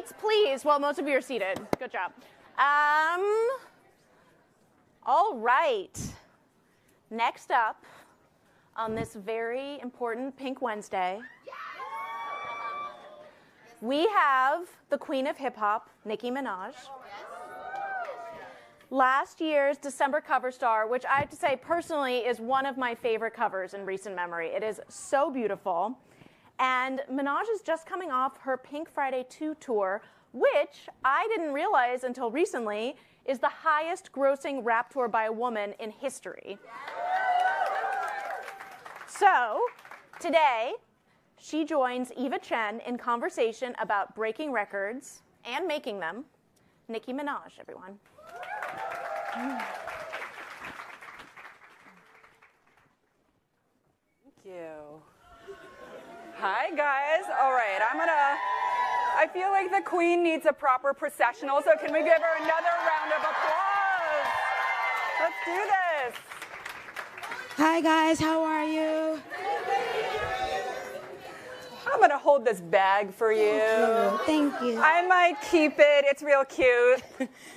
seats, please. Well, most of you are seated. Good job. All right. Next up on this very important Pink Wednesday, we have the queen of hip hop, Nicki Minaj. Last year's December cover star, which I have to say personally is one of my favorite covers in recent memory. It is so beautiful. And Minaj is just coming off her Pink Friday 2 tour, which I didn't realize until recently is the highest grossing rap tour by a woman in history. So today, she joins Eva Chen in conversation about breaking records and making them. Nicki Minaj, everyone. Thank you. Hi, guys. All right, I feel like the queen needs a proper processional, so can we give her another round of applause? Let's do this. Hi, guys. How are you? I'm going to hold this bag for you. Thank you. I might keep it. It's real cute.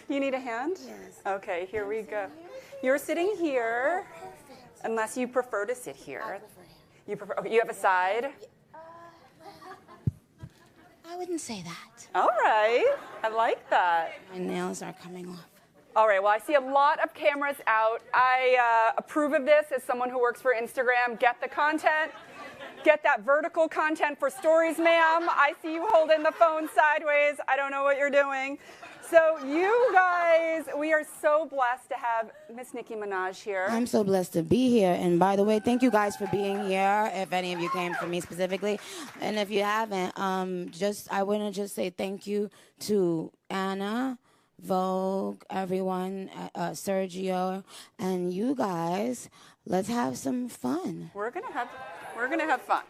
You need a hand? Yes. Okay, here we go. You're sitting here, unless you prefer to sit here. You prefer? Okay, you have a side? I wouldn't say that. All right. I like that. My nails are coming off. All right, well, I see a lot of cameras out. I approve of this as someone who works for Instagram. Get the content. Get that vertical content for stories, ma'am. I see you holding the phone sideways. I don't know what you're doing. So you guys, we are so blessed to have Miss Nicki Minaj here. I'm so blessed to be here. And by the way, thank you guys for being here, if any of you came for me specifically. And if you haven't, I want to just say thank you to Anna, Vogue, everyone, Sergio, and you guys. Let's have some fun. We're gonna have fun.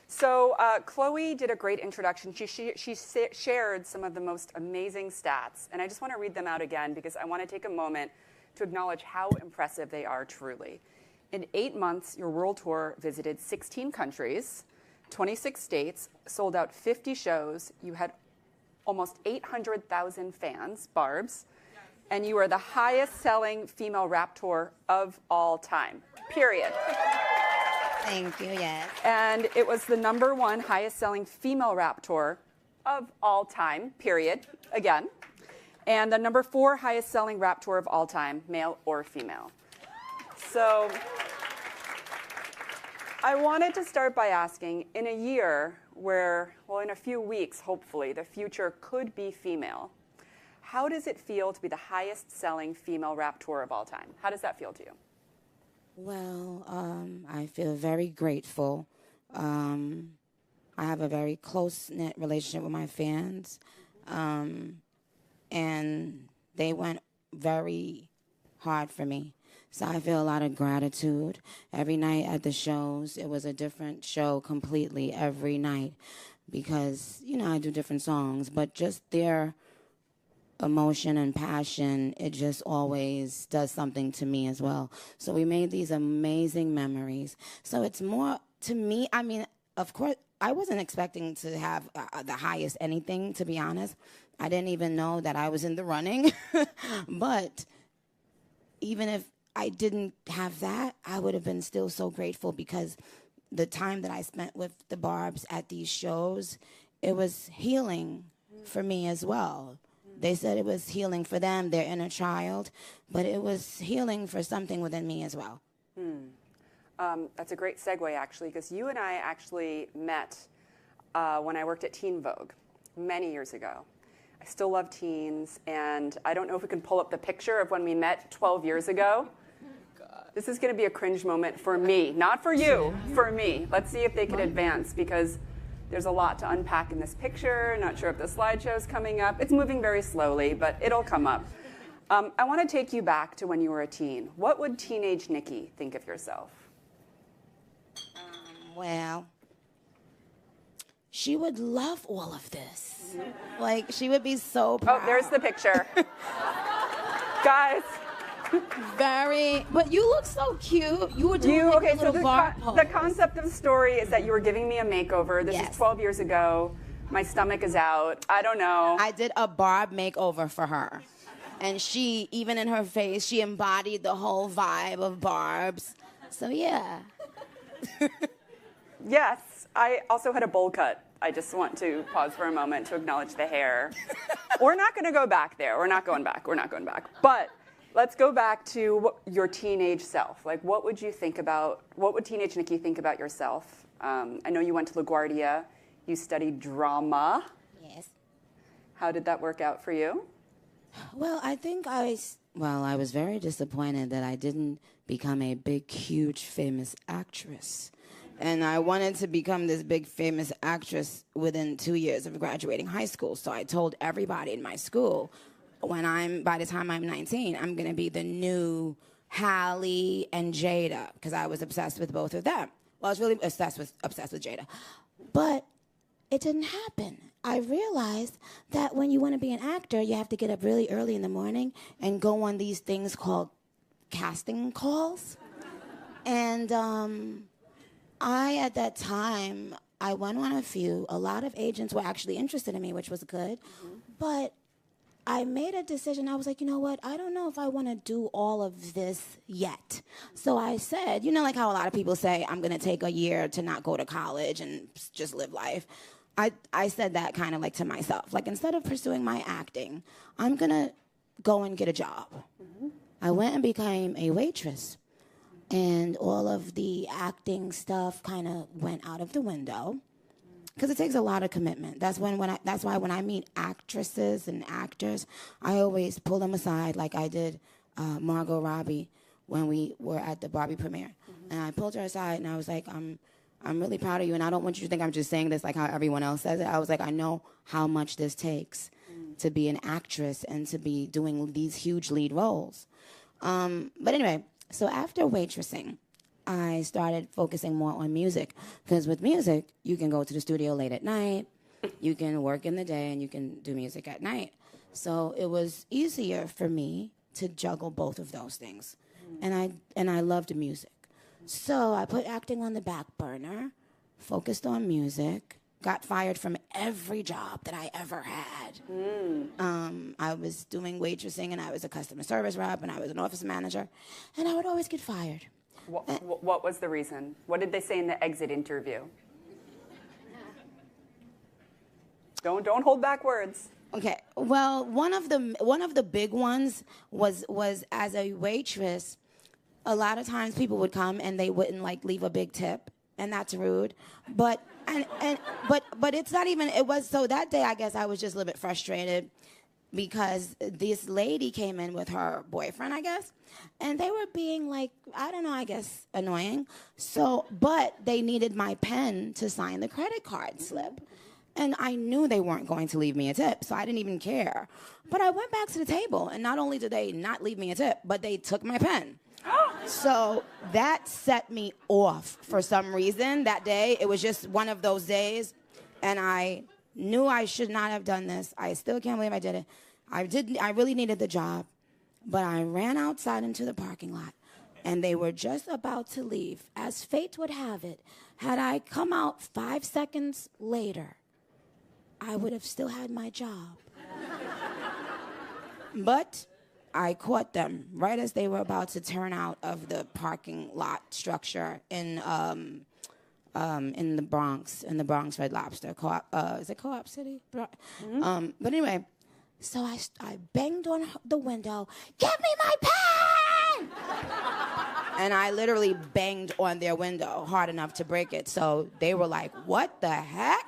So Chloe did a great introduction. She shared some of the most amazing stats, and I just want to read them out again because I want to take a moment to acknowledge how impressive they are truly. In 8 months, your world tour visited 16 countries, 26 states, sold out 50 shows. You had almost 800,000 fans, Barbs, and you are the highest-selling female rap tour of all time, period. Thank you, yes. And it was the #1 highest-selling female rap tour of all time, period, again. And the #4 highest-selling rap tour of all time, male or female. So I wanted to start by asking, in a year where, well, in a few weeks, hopefully, the future could be female, how does it feel to be the highest-selling female rap tour of all time? How does that feel to you? Well, I feel very grateful. I have a very close-knit relationship with my fans, and they went very hard for me. So I feel a lot of gratitude. Every night at the shows, it was a different show completely every night because, you know, I do different songs, but just their emotion and passion, it just always does something to me as well. So we made these amazing memories. So it's more, to me, I mean, of course, I wasn't expecting to have the highest anything, to be honest. I didn't even know that I was in the running. But even if I didn't have that, I would have been still so grateful because the time that I spent with the Barbs at these shows, it was healing for me as well. They said it was healing for them, their inner child, but it was healing for something within me as well. That's a great segue, actually, because you and I actually met when I worked at Teen Vogue many years ago. I still love teens, and I don't know if we can pull up the picture of when we met 12 years ago. This is going to be a cringe moment for me, not for you, for me. Let's see if they can advance, because there's a lot to unpack in this picture. Not sure if the slideshow's coming up. It's moving very slowly, but it'll come up. I want to take you back to when you were a teen. What would teenage Nicki think of yourself? Well, she would love all of this. Like, she would be so proud. Oh, there's the picture. Guys. But you look so cute. You were doing okay, a little so bar pose. The concept of the story is that you were giving me a makeover. This is 12 years ago. My stomach is out. I don't know. I did a Barb makeover for her. And she, even in her face, she embodied the whole vibe of Barb's. So, yeah. Yes, I also had a bowl cut. I just want to pause for a moment to acknowledge the hair. We're not going to go back there. We're not going back. But let's go back to your teenage self. Like, what would teenage Nicki think about yourself? I know you went to LaGuardia. You studied drama. Yes. How did that work out for you? Well, I think I was very disappointed that I didn't become a big, huge, famous actress. And I wanted to become this big, famous actress within 2 years of graduating high school. So I told everybody in my school, by the time I'm 19, I'm going to be the new Hallie and Jada, because I was obsessed with both of them. Well, I was really obsessed with Jada. But it didn't happen. I realized that when you want to be an actor, you have to get up really early in the morning and go on these things called casting calls. And at that time, I went on a few. A lot of agents were actually interested in me, which was good. Mm-hmm. But I made a decision. I was like, you know what? I don't know if I want to do all of this yet. So I said, like how a lot of people say, I'm going to take a year to not go to college and just live life. I said that kind of like to myself. Like, instead of pursuing my acting, I'm going to go and get a job. Mm-hmm. I went and became a waitress. And all of the acting stuff kind of went out of the window. Because it takes a lot of commitment. That's why when I meet actresses and actors, I always pull them aside, like I did Margot Robbie when we were at the Barbie premiere. Mm-hmm. And I pulled her aside and I was like, I'm really proud of you, and I don't want you to think I'm just saying this like how everyone else says it. I was like, I know how much this takes to be an actress and to be doing these huge lead roles. But anyway, so after waitressing, I started focusing more on music, because with music, you can go to the studio late at night, you can work in the day, and you can do music at night. So it was easier for me to juggle both of those things, and I loved music. So I put acting on the back burner, focused on music, got fired from every job that I ever had. I was doing waitressing, and I was a customer service rep, and I was an office manager, and I would always get fired. What was the reason? What did they say in the exit interview? Don't hold back words. Okay. Well, one of the big ones was as a waitress. A lot of times people would come and they wouldn't like leave a big tip, and that's rude. But it's not even. It was so that day. I guess I was just a little bit frustrated because this lady came in with her boyfriend, I guess, and they were being like, I don't know, I guess annoying. So, but they needed my pen to sign the credit card slip. And I knew they weren't going to leave me a tip, so I didn't even care. But I went back to the table, and not only did they not leave me a tip, but they took my pen. So that set me off for some reason that day. It was just one of those days, and I knew I should not have done this. I still can't believe I did it. I really needed the job, but I ran outside into the parking lot, and they were just about to leave. As fate would have it, had I come out 5 seconds later, I would have still had my job. But I caught them right as they were about to turn out of the parking lot structure in the Bronx Red Lobster. Is it Co-op City? Mm-hmm. But anyway, so I banged on the window, "Give me my pen!" And I literally banged on their window hard enough to break it. So they were like, "What the heck?"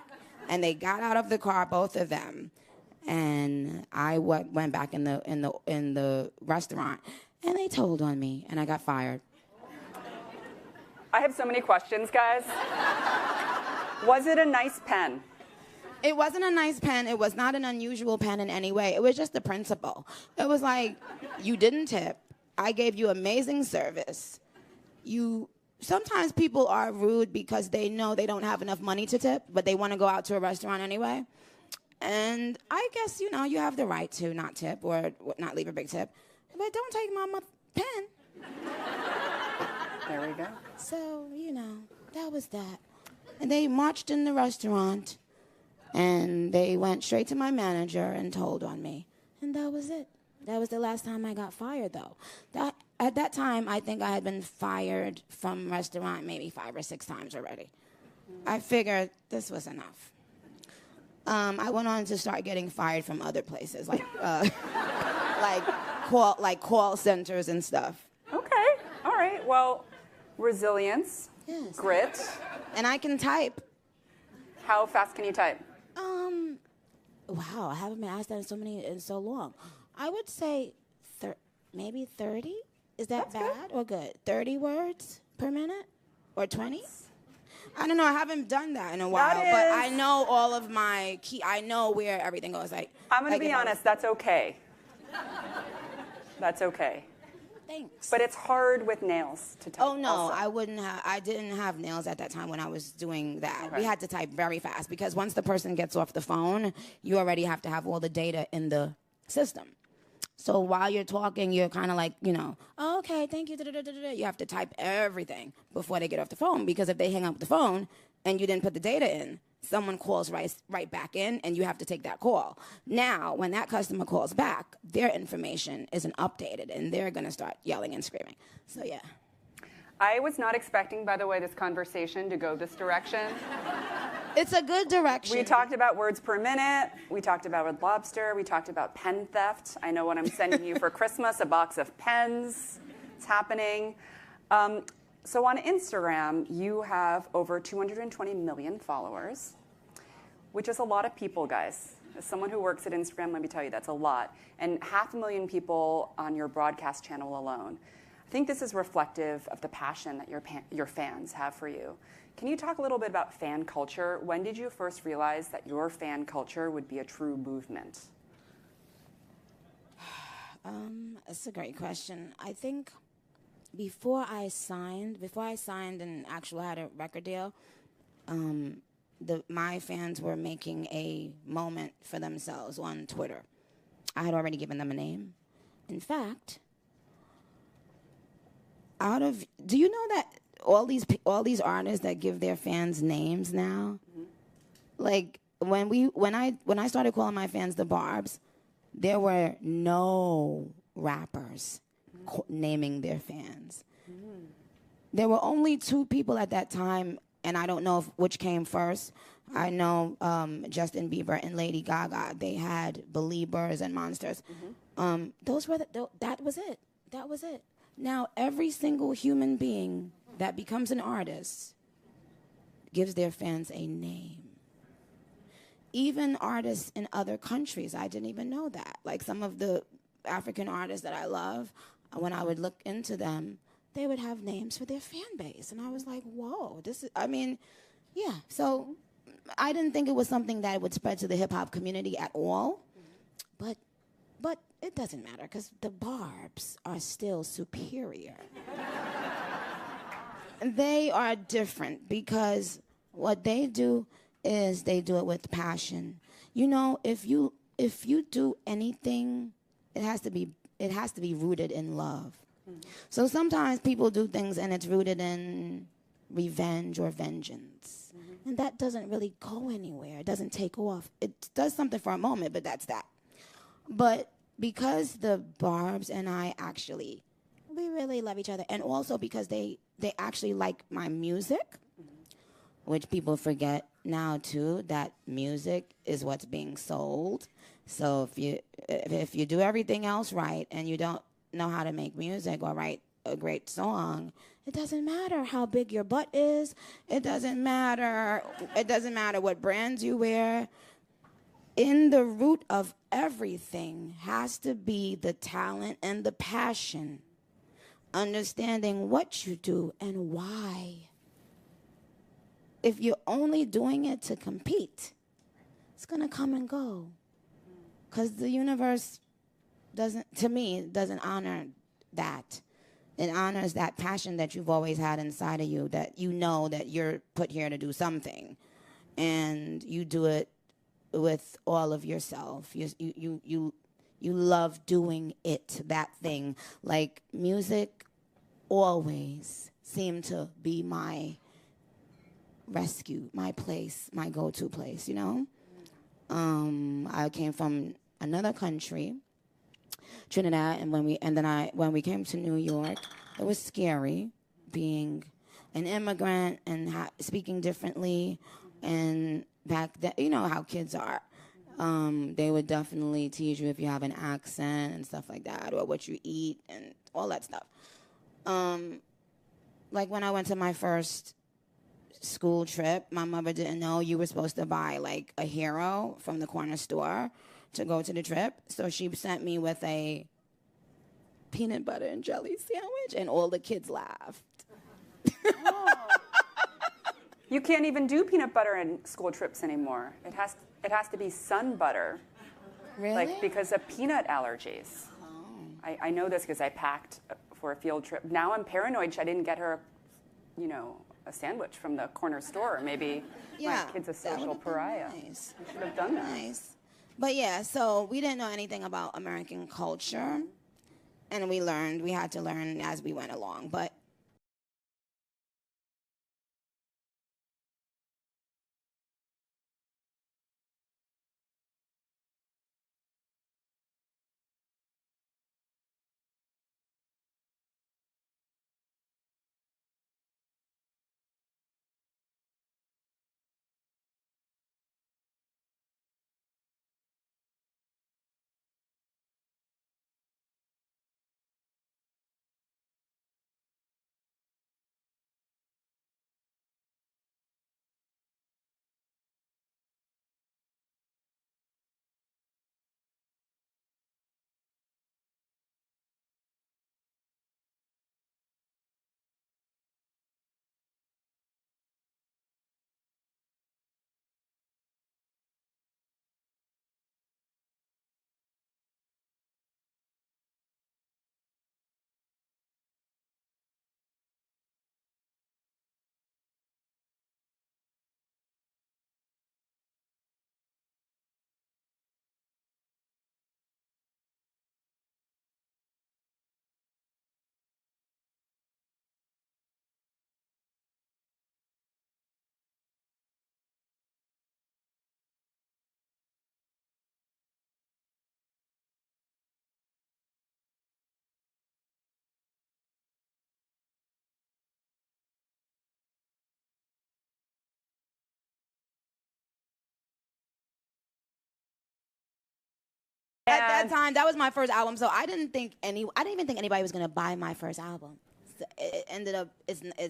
And they got out of the car, both of them. And I went back in the restaurant, and they told on me, and I got fired. I have so many questions, guys. Was it a nice pen? It wasn't a nice pen. It was not an unusual pen in any way. It was just the principle. It was like, you didn't tip. I gave you amazing service. Sometimes people are rude because they know they don't have enough money to tip, but they want to go out to a restaurant anyway. And I guess, you have the right to not tip or not leave a big tip. But don't take my pen. There we go. So, that was that. And they marched in the restaurant, And they went straight to my manager and told on me. And that was it. That was the last time I got fired, though. At that time, I think I had been fired from restaurant maybe 5 or 6 times already. I figured this was enough. I went on to start getting fired from other places, like call centers and stuff. Okay. All right. Well, resilience, Yes. grit. And I can type. How fast can you type? Wow, I haven't been asked that in so long. I would say maybe 30. Is that That's good. bad or good? 30 words per minute or 20? I don't know. I haven't done that in a while, but I know all of my key. I know where everything goes. I'm going to be honest. That's okay. That's okay. Thanks. But it's hard with nails to type. Oh no, also. I didn't have nails at that time when I was doing that. Okay. We had to type very fast because once the person gets off the phone, you already have to have all the data in the system. So while you're talking, you're kind of like, oh, okay, thank you. You have to type everything before they get off the phone, because if they hang up the phone and you didn't put the data in, someone calls right back in, and you have to take that call. Now, when that customer calls back, their information isn't updated, and they're going to start yelling and screaming. So, yeah. I was not expecting, by the way, this conversation to go this direction. It's a good direction. We talked about words per minute. We talked about Red Lobster. We talked about pen theft. I know what I'm sending you for Christmas, a box of pens. It's happening. So on Instagram, you have over 220 million followers, which is a lot of people, guys. As someone who works at Instagram, let me tell you, that's a lot. And 500,000 people on your broadcast channel alone. I think this is reflective of the passion that your fans have for you. Can you talk a little bit about fan culture? When did you first realize that your fan culture would be a true movement? That's a great question. I think before I signed and actually had a record deal, my fans were making a moment for themselves on Twitter. I had already given them a name. In fact, do you know that all these artists that give their fans names now? Mm-hmm. Like when I started calling my fans the Barbs, there were no rappers naming their fans. Mm. There were only 2 people at that time, and I don't know which came first. I know Justin Bieber and Lady Gaga. They had Beliebers and Monsters. Mm-hmm. That was it. That was it. Now every single human being that becomes an artist gives their fans a name. Even artists in other countries, I didn't even know that. Like some of the African artists that I love, when I would look into them, they would have names for their fan base. And I was like, whoa, yeah. So I didn't think it was something that would spread to the hip-hop community at all. Mm-hmm. But it doesn't matter, because the Barbs are still superior. They are different because what they do is they do it with passion. If you do anything, it has to be rooted in love. Mm-hmm. So sometimes people do things and it's rooted in revenge or vengeance. Mm-hmm. And that doesn't really go anywhere. It doesn't take off. It does something for a moment, but that's that. But because the Barbs and I we really love each other, and also because they actually like my music, mm-hmm. which people forget now too, that music is what's being sold. So if you do everything else right and you don't know how to make music or write a great song, it doesn't matter how big your butt is. It doesn't matter what brands you wear. In the root of everything has to be the talent and the passion. Understanding what you do and why. If you're only doing it to compete, it's going to come and go. Because the universe doesn't honor that. It honors that passion that you've always had inside of you, that you know that you're put here to do something. And you do it with all of yourself. You love doing it, that thing. Like music always seemed to be my rescue, my place, my go-to place, I came from another country, Trinidad, and when we came to New York, it was scary being an immigrant and speaking differently. And back then, you know how kids are. They would definitely tease you if you have an accent and stuff like that, or what you eat and all that stuff. Like when I went to my first school trip, my mother didn't know you were supposed to buy like a hero from the corner store to go to the trip. So she sent me with a peanut butter and jelly sandwich, and all the kids laughed. Oh. You can't even do peanut butter in school trips anymore. It has to be sun butter. Really? Like because of peanut allergies. Oh. I know this because I packed for a field trip. Now I'm paranoid I didn't get her, you know, a sandwich from the corner store. Maybe my kid's a social pariah. Nice. I should have done that. Nice. But yeah, so we didn't know anything about American culture, and we had to learn as we went along. But at that time, that was my first album, so I didn't even think anybody was gonna buy my first album. So it ended up, it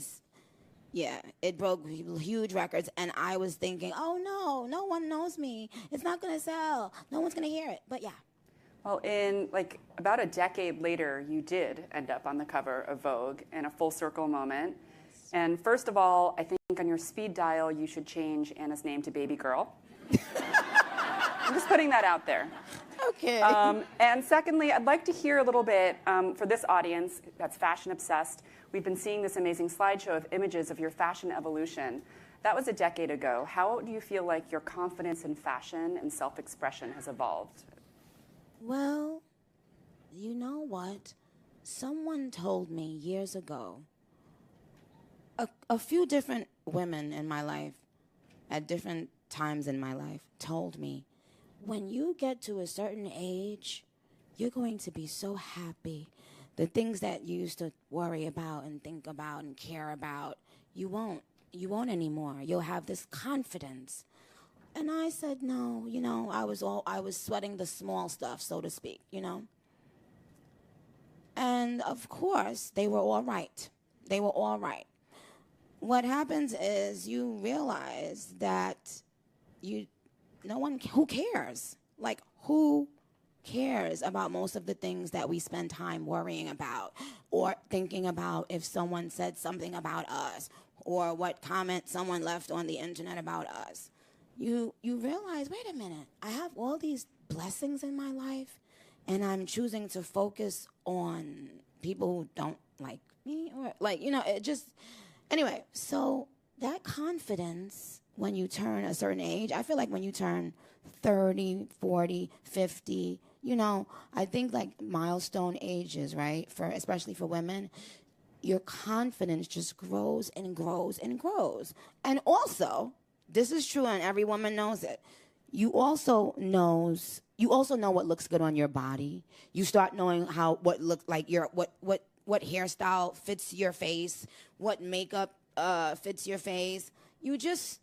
broke huge records, and I was thinking, oh no one knows me. It's not gonna sell. No one's gonna hear it. But yeah. Well, in like about a decade later, you did end up on the cover of Vogue in a full circle moment. And first of all, I think on your speed dial, you should change Anna's name to Baby Girl. I'm just putting that out there. Okay. And secondly, I'd like to hear a little bit for this audience that's fashion obsessed. We've been seeing this amazing slideshow of images of your fashion evolution. That was a decade ago. How do you feel like your confidence in fashion and self-expression has evolved? Well, you know what? Someone told me years ago, a few different women in my life, at different times in my life, told me, when you get to a certain age, you're going to be so happy. The things that you used to worry about and think about and care about, you won't anymore. You'll have this confidence. And I said, no, you know, I was sweating the small stuff, so to speak, you know. And of course, they were all right. They were all right. What happens is you realize that who cares? Like, who cares about most of the things that we spend time worrying about or thinking about if someone said something about us or what comment someone left on the internet about us? You realize, wait a minute, I have all these blessings in my life, and I'm choosing to focus on people who don't like me, or like, you know, it just, anyway, so that confidence, when you turn a certain age, I feel like when you turn 30, 40, 50, you know, I think like milestone ages, right, especially for women, your confidence just grows and grows and grows. And also, this is true and every woman knows it, you also know what looks good on your body. You start knowing what looks like what hairstyle fits your face, what makeup fits your face. You just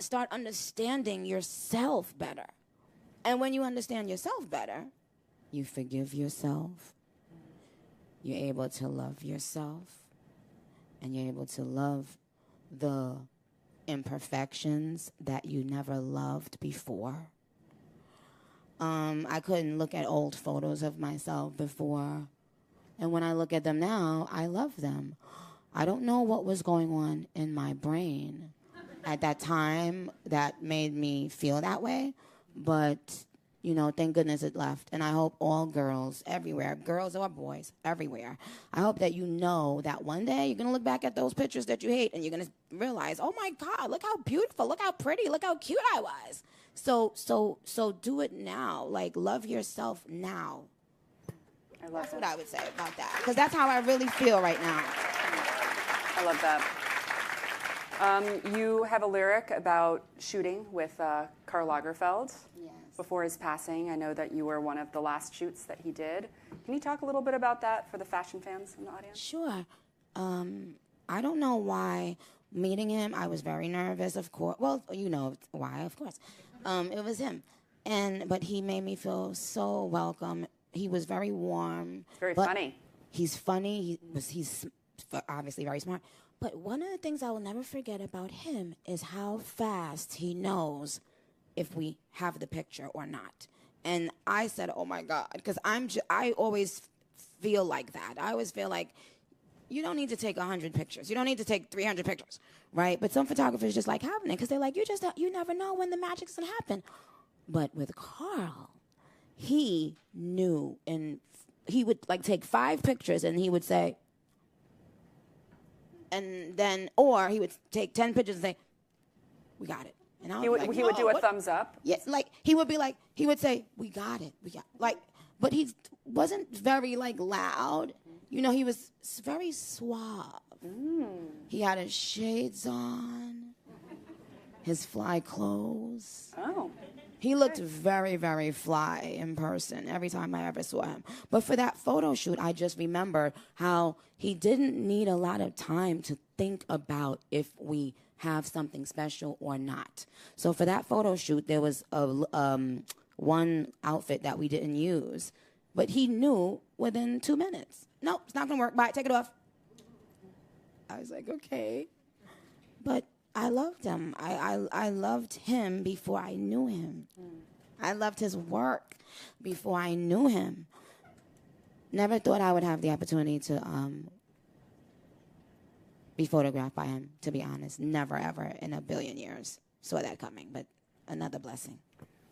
start understanding yourself better. And when you understand yourself better, you forgive yourself. You're able to love yourself. And you're able to love the imperfections that you never loved before. I couldn't look at old photos of myself before. And when I look at them now, I love them. I don't know what was going on in my brain at that time that made me feel that way. But, thank goodness it left. And I hope all girls everywhere, girls or boys everywhere, I hope that you know that one day you're going to look back at those pictures that you hate and you're going to realize, oh, my God, look how beautiful, look how pretty, look how cute I was. So do it now. Like, love yourself now. That's what I would say about that. Because that's how I really feel right now. I love that. You have a lyric about shooting with Carl Lagerfeld before his passing. I know that you were one of the last shoots that he did. Can you talk a little bit about that for the fashion fans in the audience? Sure. I don't know why meeting him, I was very nervous, of course. Well, you know why, of course. It was him. But he made me feel so welcome. He was very warm. Very funny. He's funny. He's obviously very smart. But one of the things I will never forget about him is how fast he knows if we have the picture or not. And I said, oh, my God, because I always feel like that. I always feel like you don't need to take 100 pictures. You don't need to take 300 pictures, right? But some photographers just like having it because they're like, you never know when the magic's going to happen. But with Carl, he knew, and he would take 5 pictures and he would say, and then, or he would take 10 pictures and say, we got it. And I was he would do a thumbs up? Yeah, he would say, we got it. But he wasn't very, loud. He was very suave. He had his shades on, his fly clothes. Oh. He looked very, very fly in person every time I ever saw him. But for that photo shoot, I just remember how he didn't need a lot of time to think about if we have something special or not. So for that photo shoot, there was one outfit that we didn't use. But he knew within 2 minutes. Nope, it's not going to work. Bye, take it off. I was like, okay. But I loved him. I loved him before I knew him. I loved his work before I knew him. Never thought I would have the opportunity to be photographed by him, to be honest. Never, ever in a billion years saw that coming, but another blessing.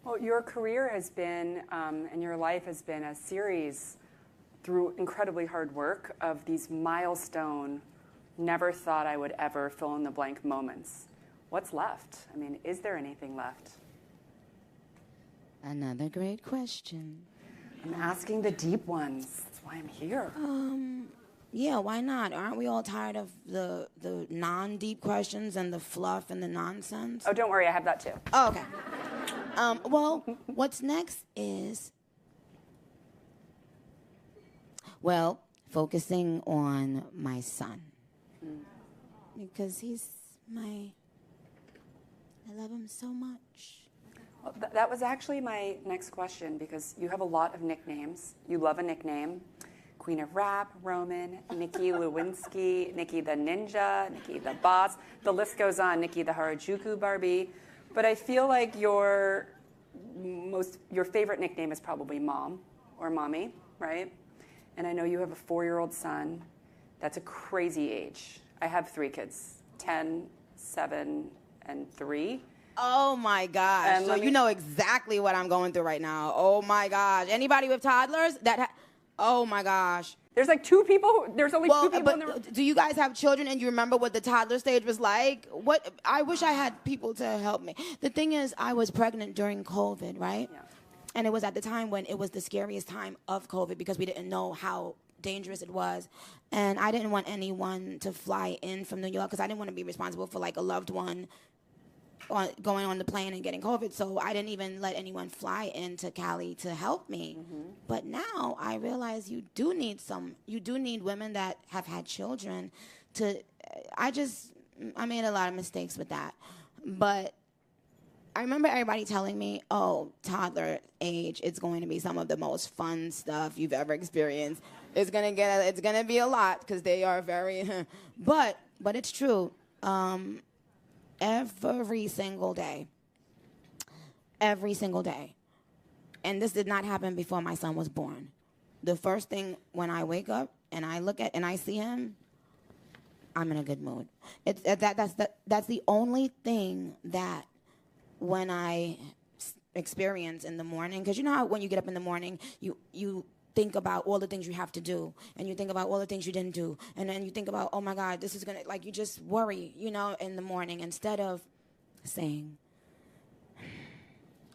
Well, your career has been, and your life has been a series through incredibly hard work of these milestone, never thought I would ever fill in the blank moments. What's left? I mean, is there anything left? Another great question. I'm asking the deep ones. That's why I'm here. Yeah, why not? Aren't we all tired of the non-deep questions and the fluff and the nonsense? Oh, don't worry, I have that too. Oh, okay. Well, what's next is, focusing on my son. Because I love him so much. Well, that was actually my next question, because you have a lot of nicknames. You love a nickname. Queen of Rap, Roman, Nikki Lewinsky, Nikki the Ninja, Nikki the Boss. The list goes on, Nikki the Harajuku Barbie. But I feel like your favorite nickname is probably Mom or Mommy, right? And I know you have a 4-year-old son. That's a crazy age. I have 3 kids, 10, 7, and 3. Oh, my gosh. So you know exactly what I'm going through right now. Oh, my gosh. Anybody with toddlers? Oh, my gosh. There's like 2 people. There's only 2 people in the room. Do you guys have children and you remember what the toddler stage was like? I wish I had people to help me. The thing is, I was pregnant during COVID, right? Yeah. And it was at the time when it was the scariest time of COVID because we didn't know how dangerous it was. And I didn't want anyone to fly in from New York because I didn't want to be responsible for a loved one going on the plane and getting COVID, so I didn't even let anyone fly into Cali to help me. But now I realize you do need women that have had children I made a lot of mistakes with that. But I remember everybody telling me, oh, toddler age, it's going to be some of the most fun stuff you've ever experienced. It's gonna be a lot because they are very, but it's true. Every single day. And this did not happen before my son was born. The first thing when I wake up and I look at and I see him, I'm in a good mood. That's the only thing that when I experience in the morning, because you know how when you get up in the morning, you think about all the things you have to do, and you think about all the things you didn't do, and then you think about, oh my God, this is gonna, like, you just worry, in the morning, instead of saying,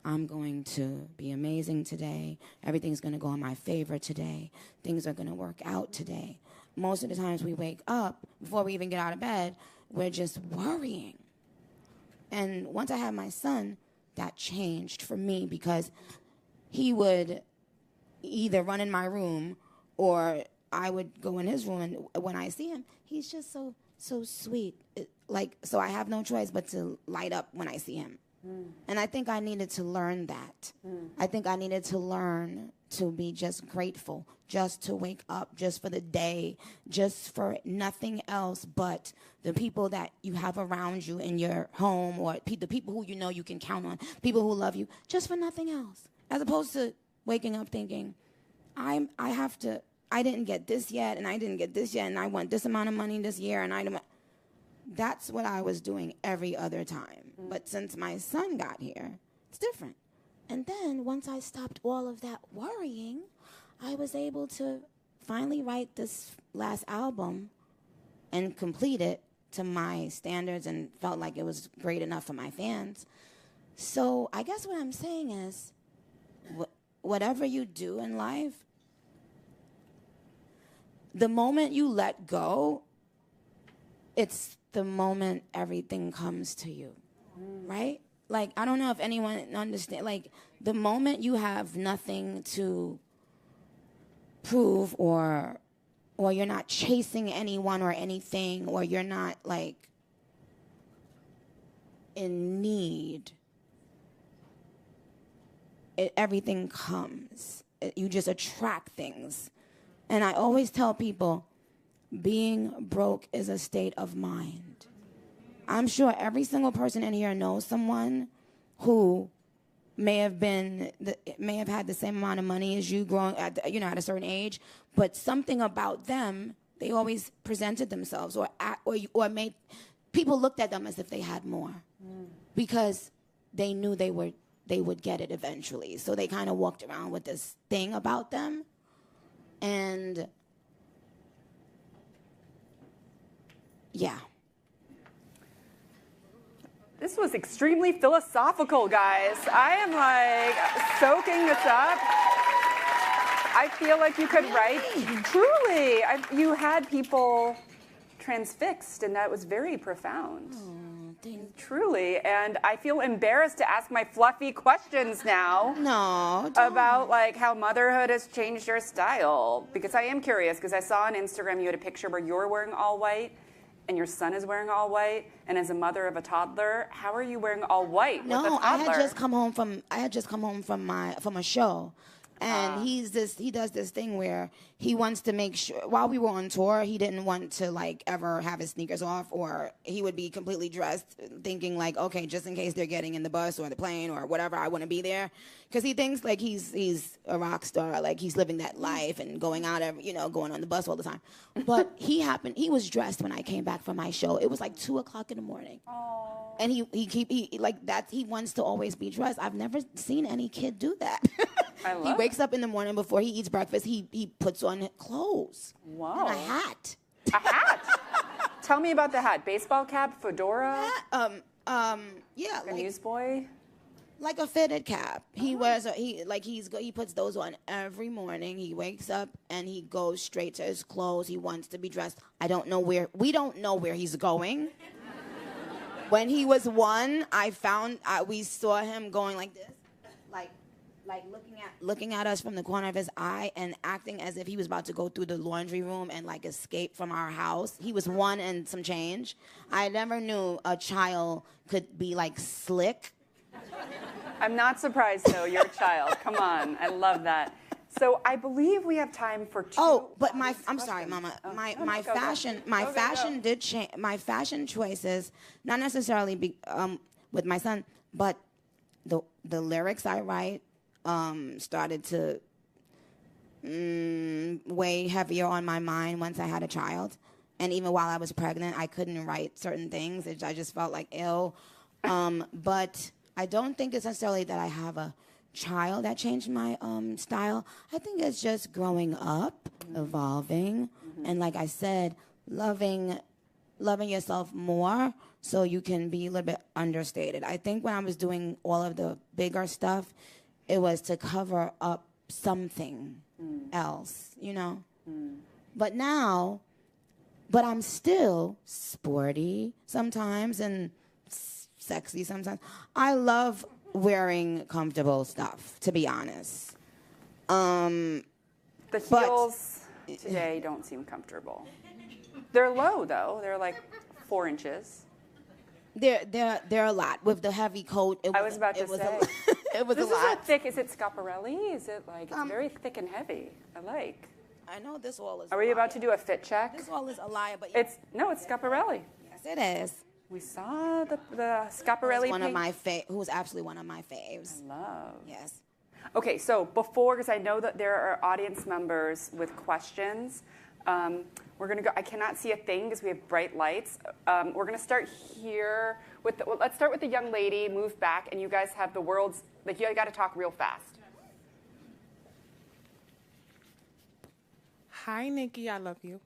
I'm going to be amazing today, everything's gonna go in my favor today, things are gonna work out today. Most of the times we wake up, before we even get out of bed, we're just worrying. And once I had my son, that changed for me, because he would either run in my room or I would go in his room, and when I see him, he's just so sweet. So I have no choice but to light up when I see him. And I think I needed to learn that. I think I needed to learn to be just grateful, just to wake up, just for the day, just for nothing else but the people that you have around you in your home, or the people who you can count on, people who love you, just for nothing else. As opposed to waking up thinking, I didn't get this yet, and I didn't get this yet, and I want this amount of money this year, and I don't. That's what I was doing every other time. But since my son got here, it's different. And then once I stopped all of that worrying, I was able to finally write this last album and complete it to my standards, and felt like it was great enough for my fans. So I guess what I'm saying is, whatever you do in life, the moment you let go, it's the moment everything comes to you, right? Like, I don't know if anyone understands. Like, the moment you have nothing to prove, or you're not chasing anyone or anything, or you're not, like, in need, everything comes. You just attract things. And I always tell people, being broke is a state of mind. I'm sure every single person in here knows someone who may have had the same amount of money as you growing at a certain age, but something about them, they always presented themselves or made people looked at them as if they had more, because they knew they would get it eventually. So they kind of walked around with this thing about them. And yeah. This was extremely philosophical, guys. I am like soaking this up. I feel like you could write, truly, you had people transfixed, and that was very profound. Truly, and I feel embarrassed to ask my fluffy questions now. No, about like how motherhood has changed your style, because I am curious, because I saw on Instagram you had a picture where you're wearing all white and your son is wearing all white, and as a mother of a toddler, how are you wearing all white with a toddler? I had just come home from a show. And he does this thing where he wants to make sure, while we were on tour, he didn't want to like ever have his sneakers off, or he would be completely dressed thinking like, okay, just in case they're getting in the bus or the plane or whatever, I want to be there. Because he thinks like he's a rock star, like he's living that life and going out, going on the bus all the time. But he was dressed when I came back from my show. It was like 2:00 in the morning. Aww. And he wants to always be dressed. I've never seen any kid do that. He wakes up in the morning before he eats breakfast. He puts on clothes. Whoa. And a hat. A hat? Tell me about the hat. Baseball cap, fedora? Yeah. A newsboy? Like a fitted cap. He wears he puts those on every morning. He wakes up and he goes straight to his clothes. He wants to be dressed. We don't know where he's going. When he was 1, we saw him going like this, like looking at us from the corner of his eye and acting as if he was about to go through the laundry room and like escape from our house. He was 1 and some change. I never knew a child could be like slick. I'm not surprised, though. You're a child. Come on. I love that. So I believe we have time for 2. Oh, but I'm questions. sorry, Mama. Oh, My go. fashion did change. My fashion choices, not necessarily with my son, but the lyrics I write started to weigh heavier on my mind once I had a child. And even while I was pregnant, I couldn't write certain things. I just felt like ill. But I don't think it's necessarily that I have a child that changed my style. I think it's just growing up, evolving, and like I said, loving yourself more so you can be a little bit understated. I think when I was doing all of the bigger stuff, it was to cover up something else, you know? But I'm still sporty sometimes and sexy sometimes. I love wearing comfortable stuff, to be honest. The heels today don't seem comfortable. They're low, though. They're like 4 inches. They're a lot with the heavy coat. I was about to say. It was this a lot. Is a thick. Is it Schiaparelli? Is it like it's very thick and heavy? I like. I know this wall is. Are we about to do a fit check? This wall is a liar, but it's Schiaparelli. Yes, it is. We saw the Schiaparelli. Who was absolutely one of my faves. I love. Yes. Okay, so because I know that there are audience members with questions, we're gonna go. I cannot see a thing because we have bright lights. We're gonna start here let's start with the young lady. Move back, and you guys have the world's like you got to talk real fast. Hi, Nikki. I love you.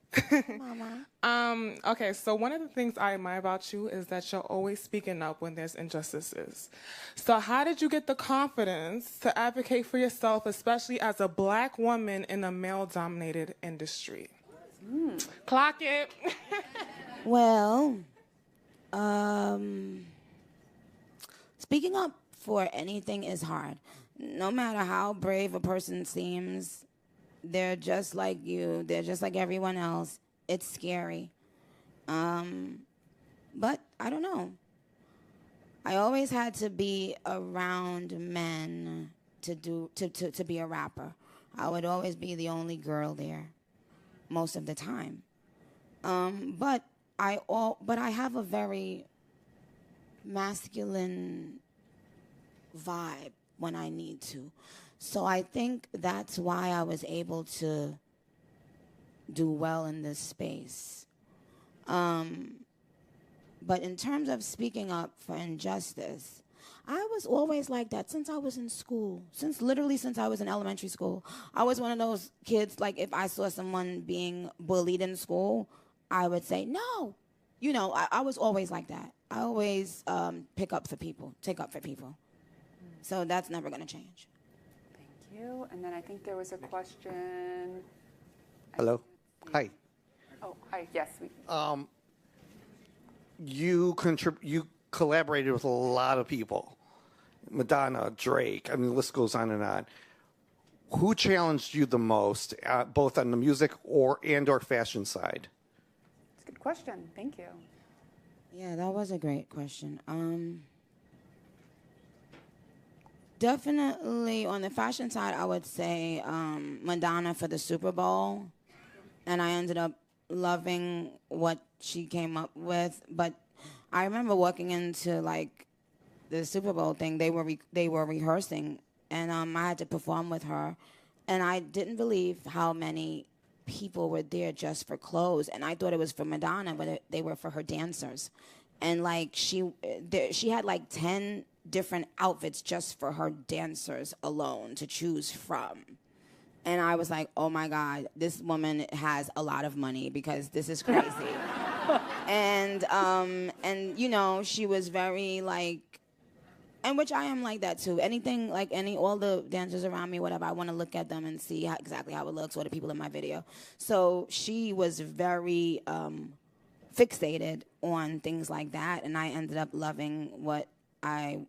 Mama. Okay, so one of the things I admire about you is that you're always speaking up when there's injustices. So how did you get the confidence to advocate for yourself, especially as a Black woman in a male-dominated industry? Clock it. Well, speaking up for anything is hard. No matter how brave a person seems, they're just like you. They're just like everyone else. It's scary. But I don't know. I always had to be around men to be a rapper. I would always be the only girl there most of the time. But I have a very masculine vibe when I need to. So I think that's why I was able to do well in this space. But in terms of speaking up for injustice, I was always like that since I was in school, since I was in elementary school. I was one of those kids, like if I saw someone being bullied in school, I would say, no. You know, I was always like that. I always take up for people. So that's never going to change. You. And then I think there was a question. Hello. Hi. Oh, hi. Yes. You collaborated with a lot of people. Madonna, Drake. I mean, the list goes on and on. Who challenged you the most, both on the music or fashion side? That's a good question. Thank you. Yeah, that was a great question. Definitely on the fashion side, I would say Madonna for the Super Bowl. And I ended up loving what she came up with. But I remember walking into, like, the Super Bowl thing. They were rehearsing, and I had to perform with her. And I didn't believe how many people were there just for clothes. And I thought it was for Madonna, but they were for her dancers. And, like, she had, like, 10 different outfits just for her dancers alone to choose from. And I was like, oh my God, this woman has a lot of money because this is crazy. and you know, she was very like, and which I am like that too. Anything, like all the dancers around me, whatever, I want to look at them and see exactly how it looks, or the people in my video. So she was very fixated on things like that, and I ended up loving what I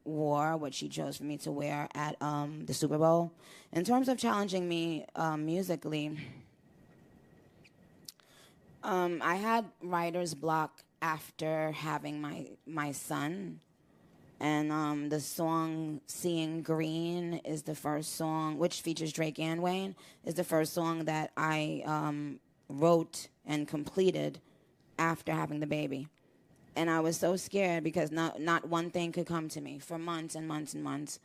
wore, what she chose for me to wear at the Super Bowl. In terms of challenging me musically, I had writer's block after having my son. And the song Seeing Green is the first song, which features Drake and Wayne, is the first song that I wrote and completed after having the baby. And I was so scared because not one thing could come to me for months and months and months.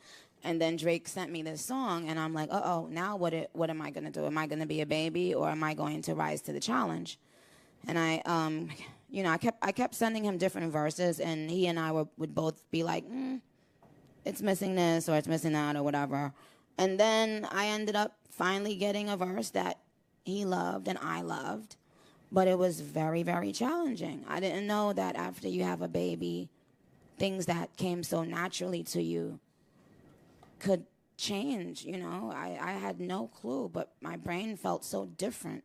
And then Drake sent me this song, and I'm like, uh-oh, now what am I going to do? Am I going to be a baby, or am I going to rise to the challenge? And I kept sending him different verses, and he and I would both be like, it's missing this, or it's missing that, or whatever. And then I ended up finally getting a verse that he loved and I loved, but it was very, very challenging. I didn't know that after you have a baby, things that came so naturally to you could change, I had no clue, but my brain felt so different,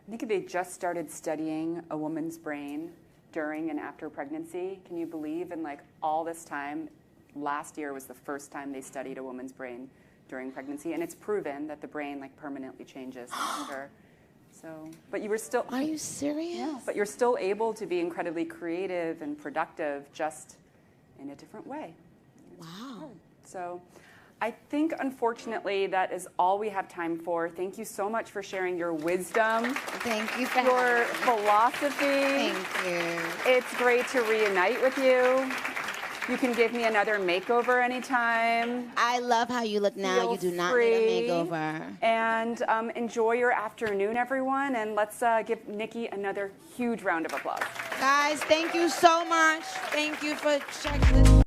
I think they just started studying a woman's brain during and after pregnancy. Can you believe in all this time? Last year was the first time they studied a woman's brain during pregnancy, and it's proven that the brain permanently changes after. So, but you were still. Are you serious? Yeah, but you're still able to be incredibly creative and productive, just in a different way. Wow. So, I think, unfortunately, that is all we have time for. Thank you so much for sharing your wisdom. Thank you for your philosophy. Thank you. It's great to reunite with you. You can give me another makeover anytime. I love how you look now. Feel you do not free. need a makeover. And enjoy your afternoon, everyone. And let's give Nicki another huge round of applause. Guys, thank you so much. Thank you for checking this.